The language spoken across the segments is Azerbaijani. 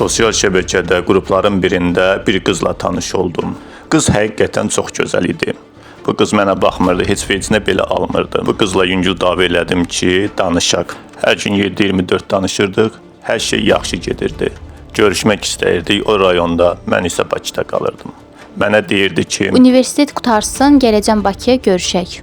Sosial şəbəkədə qrupların birində bir qızla tanış oldum. Qız həqiqətən çox gözəl idi. Bu qız mənə baxmırdı, heç vecinə belə almırdı. Bu qızla yüngül dava elədim ki, danışaq. Hər gün 7-24 danışırdıq, hər şey yaxşı gedirdi. Görüşmək istəyirdik o rayonda, mən isə Bakıda qalırdım. Mənə deyirdi ki, Universitet qutarsın, gələcəm Bakıya görüşək.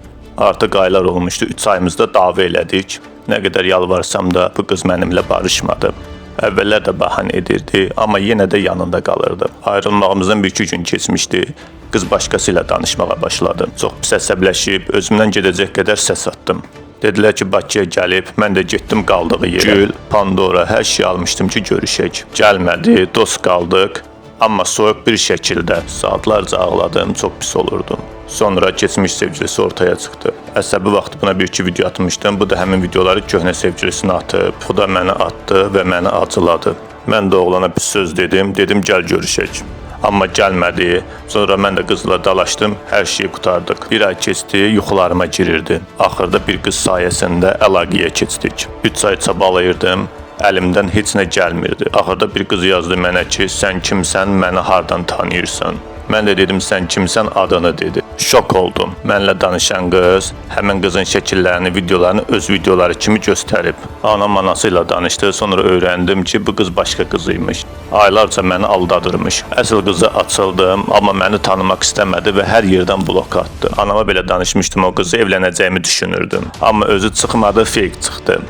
Artıq aylar olmuşdu, 3 ayımızda dava elədik. Nə qədər yalvarsam da bu qız mənimlə barışmadı. Əvvəllər də bəhanə edirdi, amma yenə də yanında qalırdı. Ayrılmağımızdan 1-2 gün keçmişdi. Qız başqası ilə danışmağa başladı. Çox pis əsəbləşib, özümdən gedəcək qədər səs atdım. Dedilər ki, Bakıya gəlib, mən də getdim qaldığı yerə. Gül, Pandora, hər şey almışdım ki, görüşək. Gəlmədi, dost qaldıq. Amma soyuq bir şəkildə saatlarca ağladım, çox pis olurdum. Sonra keçmiş sevgilisi ortaya çıxdı. Əsəbi vaxtı buna 1-2 video atmışdım. Bu da həmin videoları köhnə sevgilisinə atıb. Bu da mənə atdı və məni acıladı. Mən də oğlana bir söz dedim, gəl görüşək. Amma gəlmədi. Sonra mən də qızla dalaşdım, hər şeyi qutardıq. Bir ay keçdi, yuxularıma girirdi. Axırda bir qız sayəsində əlaqəyə keçdik. 3 ay çabalayırdım. Əlimdən heç nə gəlmirdi. Axırda bir qız yazdı mənə ki, sən kimsən, məni hardan tanıyırsan? Mən də dedim, sən kimsən, adını dedi. Şok oldum. Mənlə danışan qız həmin qızın şəkillərini, videolarını öz videoları kimi göstərib. Anam anası ilə danışdı, sonra öyrəndim ki, bu qız başqa qız imiş. Aylarca məni aldadırmış. Əsl qıza açıldım, amma məni tanımaq istəmədi və hər yerdən blok atdı. Anama belə danışmışdım, o qızı evlənəcəyimi düşünürdüm. Amma özü çıxmadı, fake çıxdı.